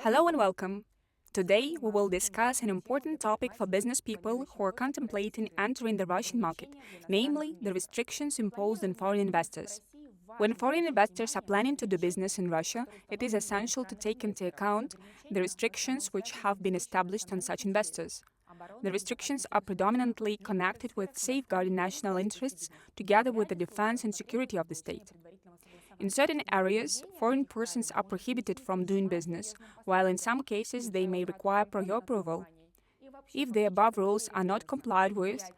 Hello and welcome. Today, we will discuss an important topic for business people who are contemplating entering the Russian market, namely the restrictions imposed on foreign investors. When foreign investors are planning to do business in Russia, it is essential to take into account the restrictions which have been established on such investors. The restrictions are predominantly connected with safeguarding national interests together with the defense and security of the state. In certain areas, foreign persons are prohibited from doing business, while in some cases they may require prior approval. If the above rules are not complied with,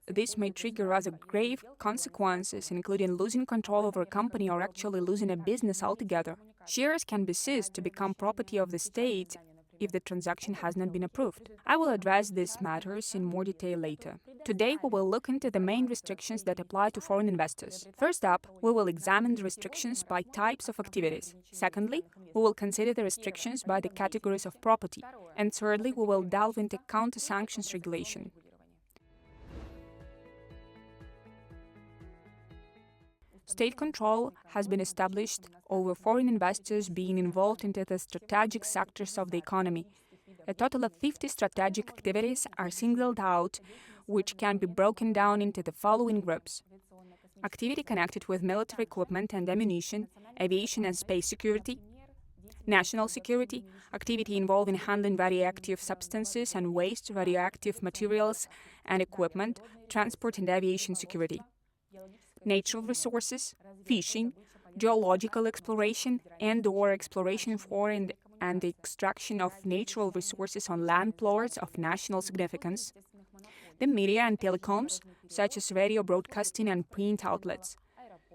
this may trigger rather grave consequences, including losing control over a company or actually losing a business altogether. Shares can be seized to become property of the state if the transaction has not been approved. I will address these matters in more detail later. Today, we will look into the main restrictions that apply to foreign investors. First up, we will examine the restrictions by types of activities. Secondly, we will consider the restrictions by the categories of property. And thirdly, we will delve into counter-sanctions regulation. State control has been established over foreign investors being involved into the strategic sectors of the economy. A total of 50 strategic activities are singled out, which can be broken down into the following groups: activity connected with military equipment and ammunition, aviation and space security; national security, activity involving handling radioactive substances and waste radioactive materials and equipment, transport and aviation security; natural resources, fishing, geological exploration and/or exploration for and the extraction of natural resources on land plots of national significance; the media and telecoms, such as radio broadcasting and print outlets;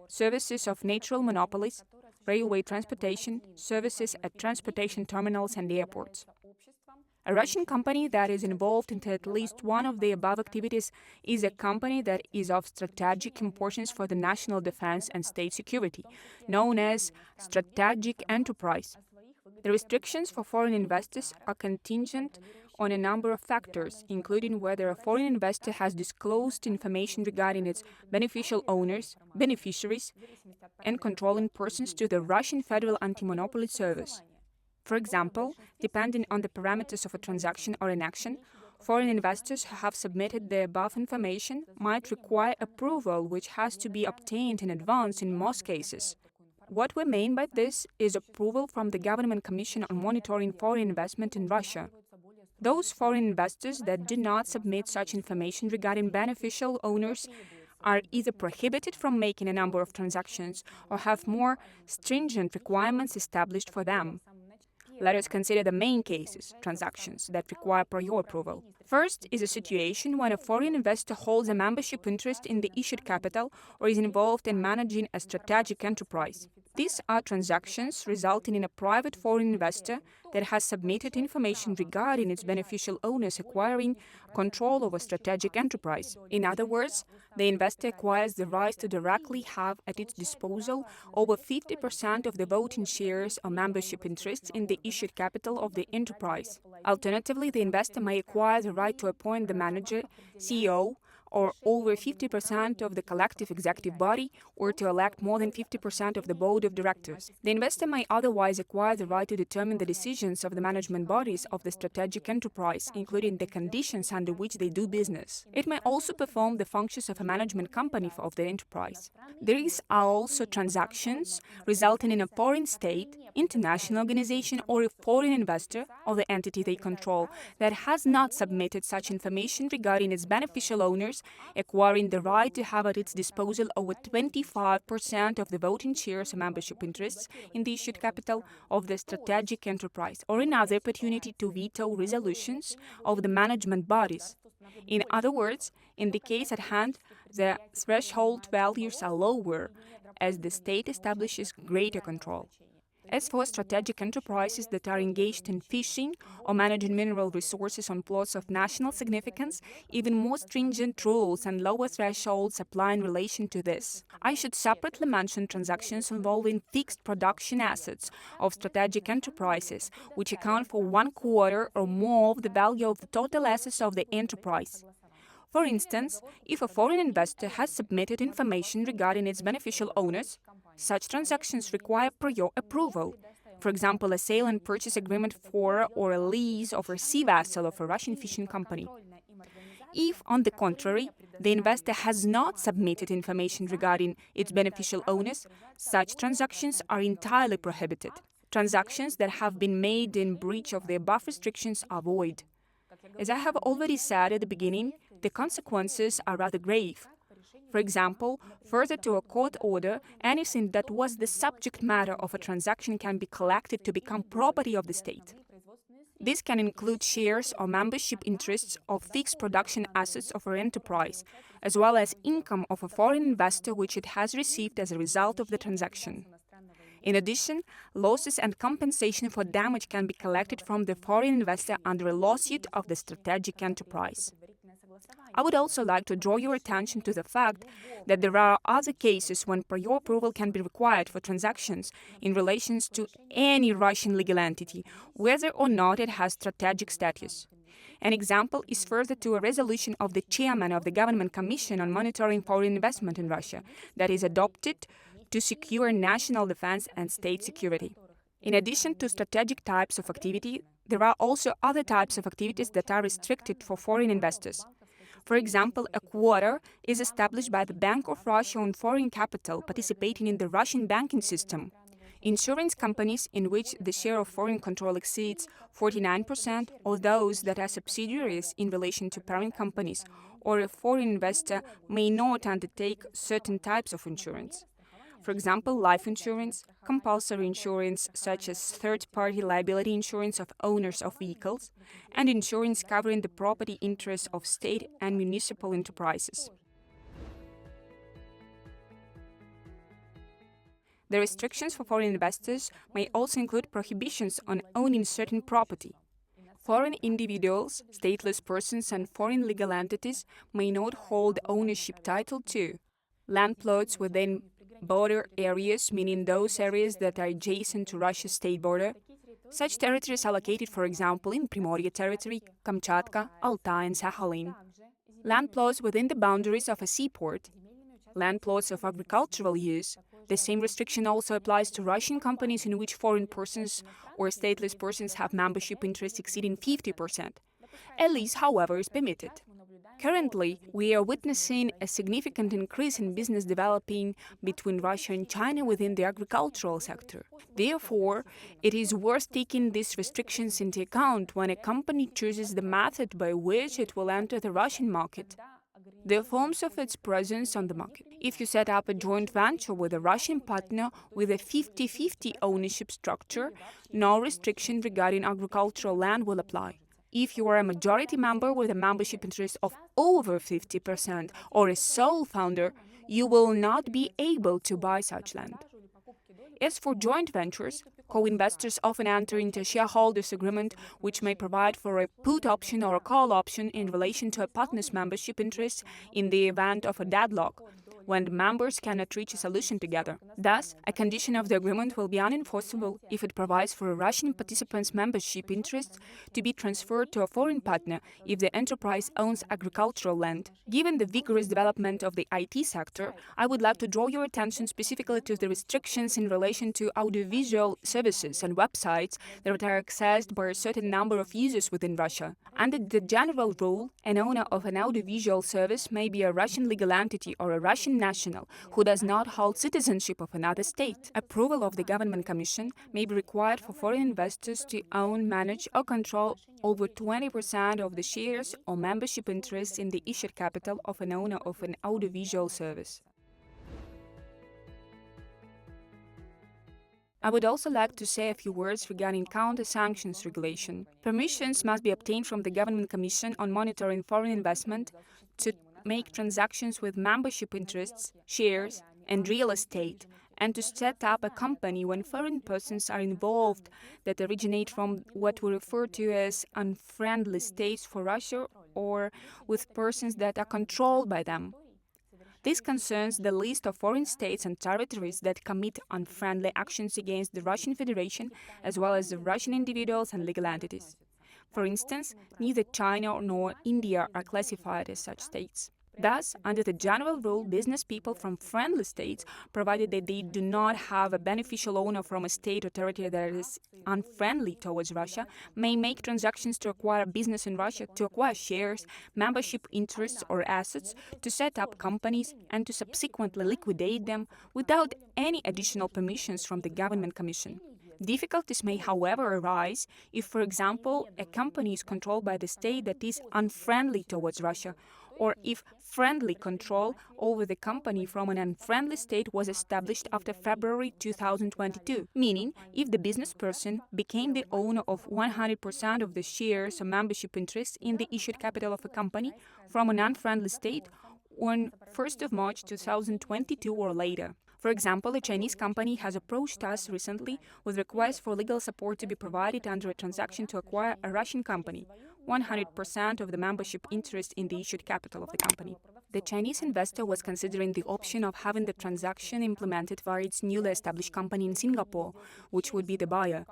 services of natural monopolies, railway transportation, services at transportation terminals and airports. A Russian company that is involved in at least one of the above activities is a company that is of strategic importance for the national defense and state security, known as strategic enterprise. The restrictions for foreign investors are contingent on a number of factors, including whether a foreign investor has disclosed information regarding its beneficial owners, beneficiaries, and controlling persons to the Russian Federal Anti-Monopoly Service. For example, depending on the parameters of a transaction or an action, foreign investors who have submitted the above information might require approval, which has to be obtained in advance in most cases. What we mean by this is approval from the Government Commission on Monitoring Foreign Investment in Russia. Those foreign investors that do not submit such information regarding beneficial owners are either prohibited from making a number of transactions or have more stringent requirements established for them. Let us consider the main cases, transactions, that require prior approval. First is a situation when a foreign investor holds a membership interest in the issued capital or is involved in managing a strategic enterprise. These are transactions resulting in a private foreign investor that has submitted information regarding its beneficial owners acquiring control over strategic enterprise. In other words, the investor acquires the right to directly have at its disposal over 50% of the voting shares or membership interests in the issued capital of the enterprise. Alternatively, the investor may acquire the right to appoint the manager, CEO, or over 50% of the collective executive body, or to elect more than 50% of the board of directors. The investor may otherwise acquire the right to determine the decisions of the management bodies of the strategic enterprise, including the conditions under which they do business. It may also perform the functions of a management company of the enterprise. These are also transactions resulting in a foreign state, international organization, or a foreign investor, or the entity they control, that has not submitted such information regarding its beneficial owners, acquiring the right to have at its disposal over 25% of the voting shares or membership interests in the issued capital of the strategic enterprise, or another opportunity to veto resolutions of the management bodies. In other words, in the case at hand, the threshold values are lower, as the state establishes greater control. As for strategic enterprises that are engaged in fishing or managing mineral resources on plots of national significance, even more stringent rules and lower thresholds apply in relation to this. I should separately mention transactions involving fixed production assets of strategic enterprises, which account for 1/4 or more of the value of the total assets of the enterprise. For instance, if a foreign investor has submitted information regarding its beneficial owners, such transactions require prior approval. For example, a sale and purchase agreement for or a lease of a sea vessel of a Russian fishing company. If, on the contrary, the investor has not submitted information regarding its beneficial owners, such transactions are entirely prohibited. Transactions that have been made in breach of the above restrictions are void. As I have already said at the beginning, the consequences are rather grave. For example, further to a court order, anything that was the subject matter of a transaction can be collected to become property of the state. This can include shares or membership interests of fixed production assets of an enterprise, as well as income of a foreign investor which it has received as a result of the transaction. In addition, losses and compensation for damage can be collected from the foreign investor under a lawsuit of the strategic enterprise. I would also like to draw your attention to the fact that there are other cases when prior approval can be required for transactions in relation to any Russian legal entity, whether or not it has strategic status. An example is further to a resolution of the chairman of the Government Commission on Monitoring Foreign Investment in Russia that is adopted to secure national defense and state security. In addition to strategic types of activity, there are also other types of activities that are restricted for foreign investors. For example, a quota is established by the Bank of Russia on foreign capital participating in the Russian banking system. Insurance companies in which the share of foreign control exceeds 49%, or those that are subsidiaries in relation to parent companies, or a foreign investor may not undertake certain types of insurance. For example, life insurance, compulsory insurance such as third-party liability insurance of owners of vehicles, and insurance covering the property interests of state and municipal enterprises. The restrictions for foreign investors may also include prohibitions on owning certain property. Foreign individuals, stateless persons, and foreign legal entities may not hold ownership title to land plots within border areas, meaning those areas that are adjacent to Russia's state border. Such territories are located, for example, in Primorye territory, Kamchatka, Altai, and Sakhalin. Land plots within the boundaries of a seaport. Land plots of agricultural use. The same restriction also applies to Russian companies in which foreign persons or stateless persons have membership interests exceeding 50%. A lease, however, is permitted. Currently, we are witnessing a significant increase in business developing between Russia and China within the agricultural sector. Therefore, it is worth taking these restrictions into account when a company chooses the method by which it will enter the Russian market. The forms of its presence on the market. If you set up a joint venture with a Russian partner with a 50-50 ownership structure, no restriction regarding agricultural land will apply. If you are a majority member with a membership interest of over 50% or a sole founder, you will not be able to buy such land. As for joint ventures, co-investors often enter into a shareholders' agreement which may provide for a put option or a call option in relation to a partner's membership interest in the event of a deadlock, when the members cannot reach a solution together. Thus, a condition of the agreement will be unenforceable if it provides for a Russian participant's membership interests to be transferred to a foreign partner if the enterprise owns agricultural land. Given the vigorous development of the IT sector, I would like to draw your attention specifically to the restrictions in relation to audiovisual services and websites that are accessed by a certain number of users within Russia. Under the general rule, an owner of an audiovisual service may be a Russian legal entity or a Russian national who does not hold citizenship of another state. Approval of the Government Commission may be required for foreign investors to own, manage, or control over 20% of the shares or membership interests in the issued capital of an owner of an audiovisual service. I would also like to say a few words regarding counter-sanctions regulation. Permissions must be obtained from the Government Commission on Monitoring Foreign Investment to make transactions with membership interests, shares, and real estate, and to set up a company when foreign persons are involved that originate from what we refer to as unfriendly states for Russia or with persons that are controlled by them. This concerns the list of foreign states and territories that commit unfriendly actions against the Russian Federation, as well as the Russian individuals and legal entities. For instance, neither China nor India are classified as such states. Thus, under the general rule, business people from friendly states, provided that they do not have a beneficial owner from a state or territory that is unfriendly towards Russia, may make transactions to acquire business in Russia, to acquire shares, membership interests or assets, to set up companies, and to subsequently liquidate them without any additional permissions from the Government Commission. Difficulties may, however, arise if, for example, a company is controlled by the state that is unfriendly towards Russia, or if friendly control over the company from an unfriendly state was established after February 2022, meaning if the business person became the owner of 100% of the shares or membership interests in the issued capital of a company from an unfriendly state on 1st of March 2022 or later. For example, a Chinese company has approached us recently with requests for legal support to be provided under a transaction to acquire a Russian company, 100% of the membership interest in the issued capital of the company. The Chinese investor was considering the option of having the transaction implemented via its newly established company in Singapore, which would be the buyer.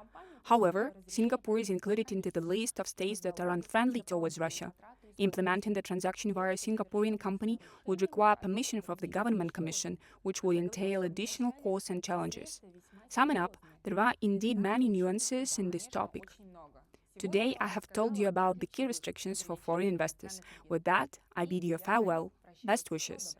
However, Singapore is included into the list of states that are unfriendly towards Russia. Implementing the transaction via a Singaporean company would require permission from the Government Commission, which would entail additional costs and challenges. Summing up, there are indeed many nuances in this topic. Today, I have told you about the key restrictions for foreign investors. With that, I bid you farewell. Best wishes.